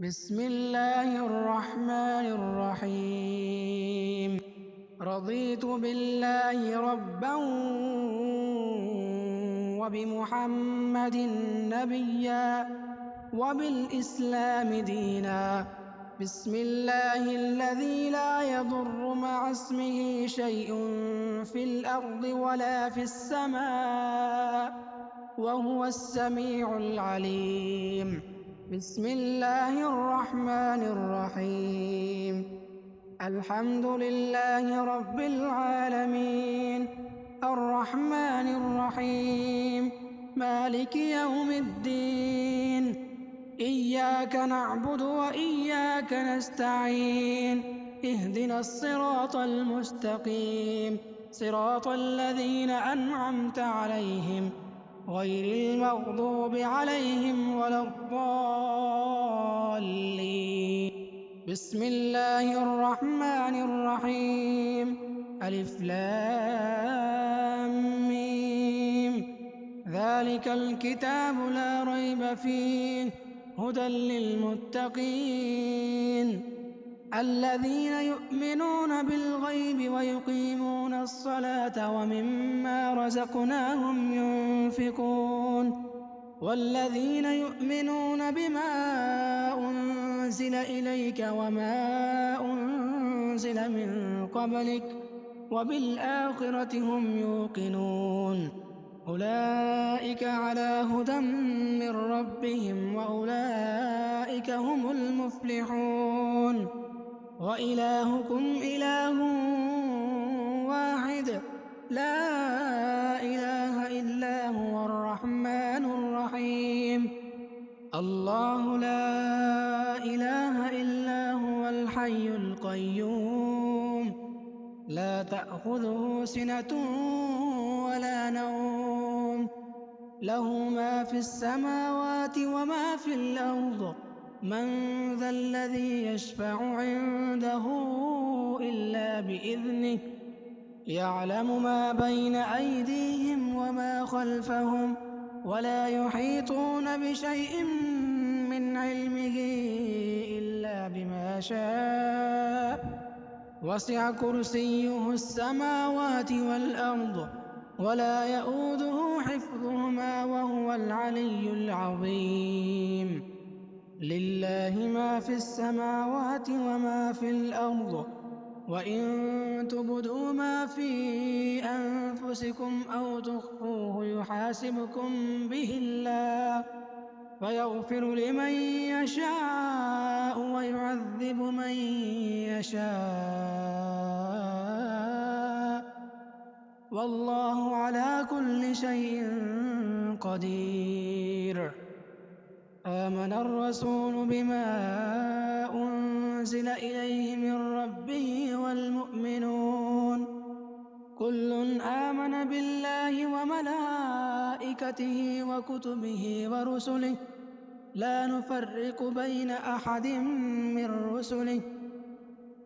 بسم الله الرحمن الرحيم رضيت بالله ربا وبمحمد نبيا وبالإسلام دينا بسم الله الذي لا يضر مع اسمه شيء في الأرض ولا في السماء وهو السميع العليم بسم الله الرحمن الرحيم الحمد لله رب العالمين الرحمن الرحيم مالك يوم الدين إياك نعبد وإياك نستعين اهدنا الصراط المستقيم صراط الذين أنعمت عليهم غير المغضوب عليهم ولا الضالين بسم الله الرحمن الرحيم ألف لام ميم ذلك الكتاب لا ريب فيه هدى للمتقين الذين يؤمنون بالغيب ويقيمون الصلاة ومما رزقناهم ينفقون والذين يؤمنون بما أنزل إليك وما أنزل من قبلك وبالآخرة هم يوقنون أولئك على هدى من ربهم وأولئك هم المفلحون وإلهكم إله واحد لا إله إلا هو الرحمن الرحيم الله لا إله إلا هو الحي القيوم لا تأخذه سنة ولا نوم له ما في السماوات وما في الأرض من ذا الذي يشفع عنده إلا بإذنه يعلم ما بين أيديهم وما خلفهم ولا يحيطون بشيء من علمه إلا بما شاء وسع كرسيه السماوات والأرض ولا يئوده حفظهما وهو العلي العظيم لله ما في السماوات وما في الأرض وإن تبدوا ما في أنفسكم أو تخفوه يحاسبكم به الله فيغفر لمن يشاء ويعذب من يشاء والله على كل شيء قدير آمن الرسول بما أنزل إليه من ربه والمؤمنون كل آمن بالله وملائكته وكتبه ورسله لا نفرق بين أحد من رسله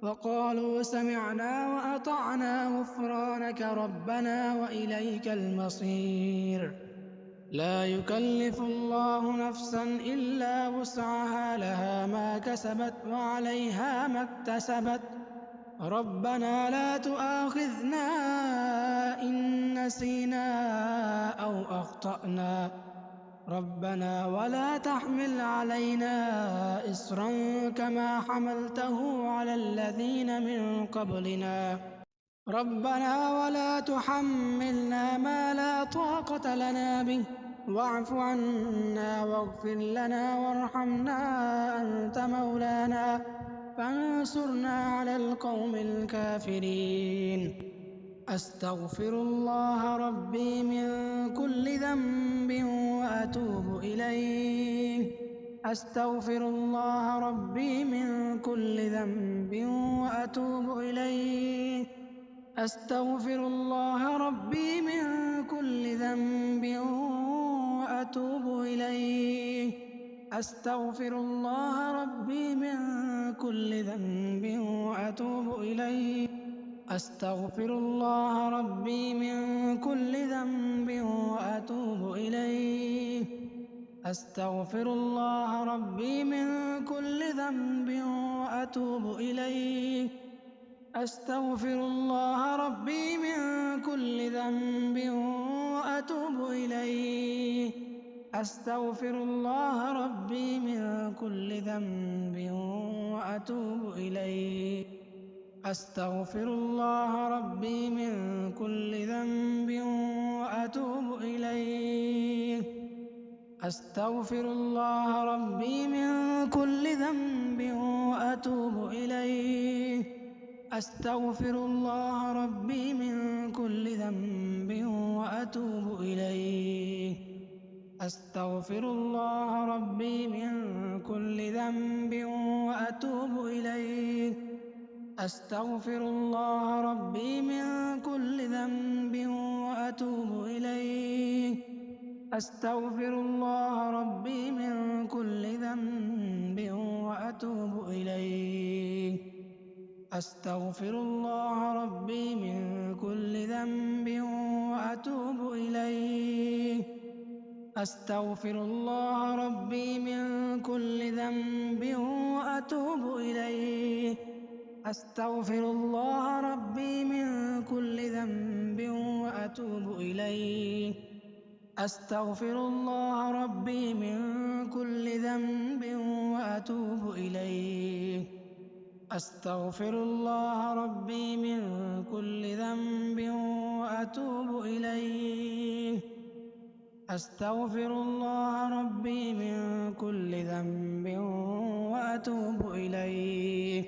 وقالوا سمعنا وأطعنا غفرانك ربنا وإليك المصير لا يكلف الله نفسا إلا وسعها لها ما كسبت وعليها ما اكتسبت ربنا لا تؤاخذنا إن نسينا أو أخطأنا ربنا ولا تحمل علينا إصرا كما حملته على الذين من قبلنا ربنا ولا تحملنا ما لا طاقة لنا به واعف عنا واغفر لنا وارحمنا أنت مولانا فانصرنا على القوم الكافرين أستغفر الله ربي من كل ذنب وأتوب إليه أستغفر الله ربي من كل ذنب وأتوب إليه أستغفر الله ربي من كل ذنب وأتوب إليه أستغفر الله ربي من كل ذنب وأتوب إليه أستغفر الله ربي من كل ذنب وأتوب إليه أستغفر الله ربي من كل ذنب وأتوب إليه. أستغفر الله ربي من كل ذنب وأتوب إليه. أستغفر الله ربي من كل ذنب وأتوب إليه. أستغفر الله ربي من كل ذنب وأتوب إليه. أستغفر الله ربي من كل ذنب وأتوب إليه. أستغفر الله ربي من كل ذنب وأتوب إليه. أستغفر الله ربي من كل ذنب وأتوب إليه. أستغفر الله ربي من كل ذنب وأتوب إليه. أستغفر الله ربي من كل ذنب وأتوب إليه. أستغفر الله ربي من كل ذنب وأتوب إليه. أستغفر الله ربي من كل ذنب وأتوب إليه. أستغفر الله ربي من كل ذنب وأتوب إليه. أستغفر الله ربي من كل ذنب وأتوب إليه. أستغفر الله ربي من كل ذنب وأتوب إليه. أستغفر الله ربي من كل ذنب وأتوب إليه.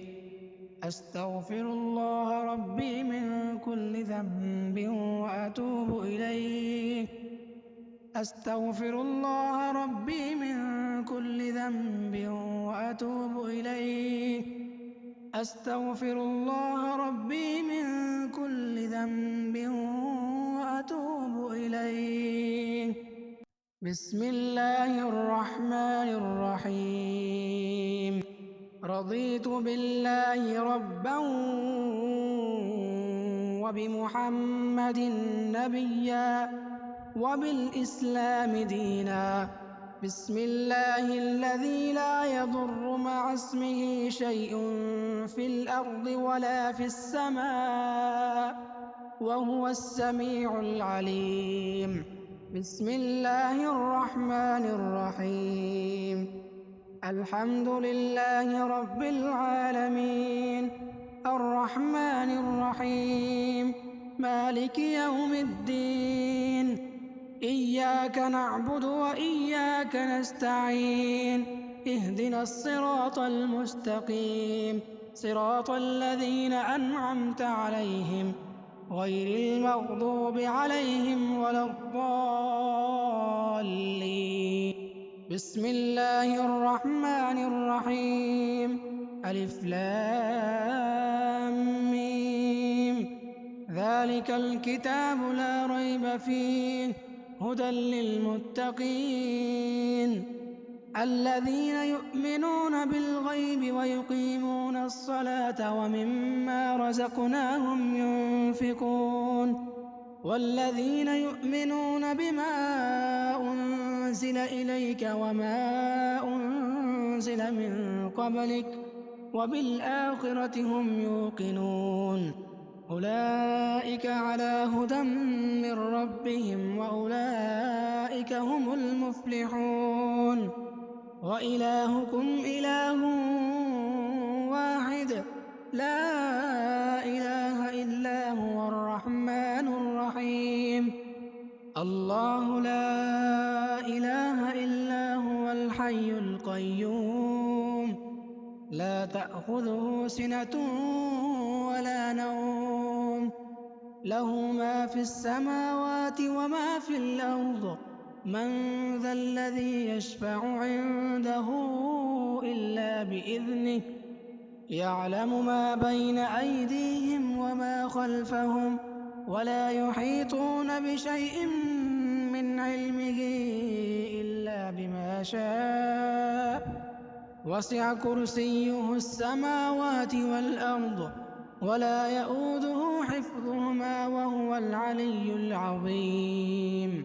أستغفر الله ربي من كل ذنب وأتوب إليه. أستغفر الله ربي من كل ذنب وأتوب إليه. أستغفر الله ربي من كل ذنب وأتوب إليه. بسم الله الرحمن الرحيم. رضيت بالله ربا وبمحمد نبيا وبالإسلام دينا. بسم الله الذي لا يضر مع اسمه شيء في الأرض ولا في السماء وهو السميع العليم. بسم الله الرحمن الرحيم. الحمد لله رب العالمين الرحمن الرحيم مالك يوم الدين. إياك نعبد وإياك نستعين. اهدنا الصراط المستقيم صراط الذين أنعمت عليهم غير المغضوب عليهم ولا الضالين. بسم الله الرحمن الرحيم. ألف لام ميم. ذلك الكتاب لا ريب فيه هدى للمتقين الذين يؤمنون بالغيب ويقيمون الصلاة ومما رزقناهم ينفقون والذين يؤمنون بما أنزل إليك وما أنزل من قبلك وبالآخرة هم يوقنون. أولئك على هدى من ربهم وأولئك هم المفلحون. وإلهكم إله واحد لا إله إلا هو الرحمن الرحيم. الله لا إله إلا هو الحي القيوم لا تأخذه سنة ولا نوم له ما في السماوات وما في الأرض. من ذا الذي يشفع عنده إلا بإذنه يعلم ما بين أيديهم وما خلفهم ولا يحيطون بشيء من علمه إلا بما شاء. وسع كرسيه السماوات والأرض ولا يئوده حفظهما وهو العلي العظيم.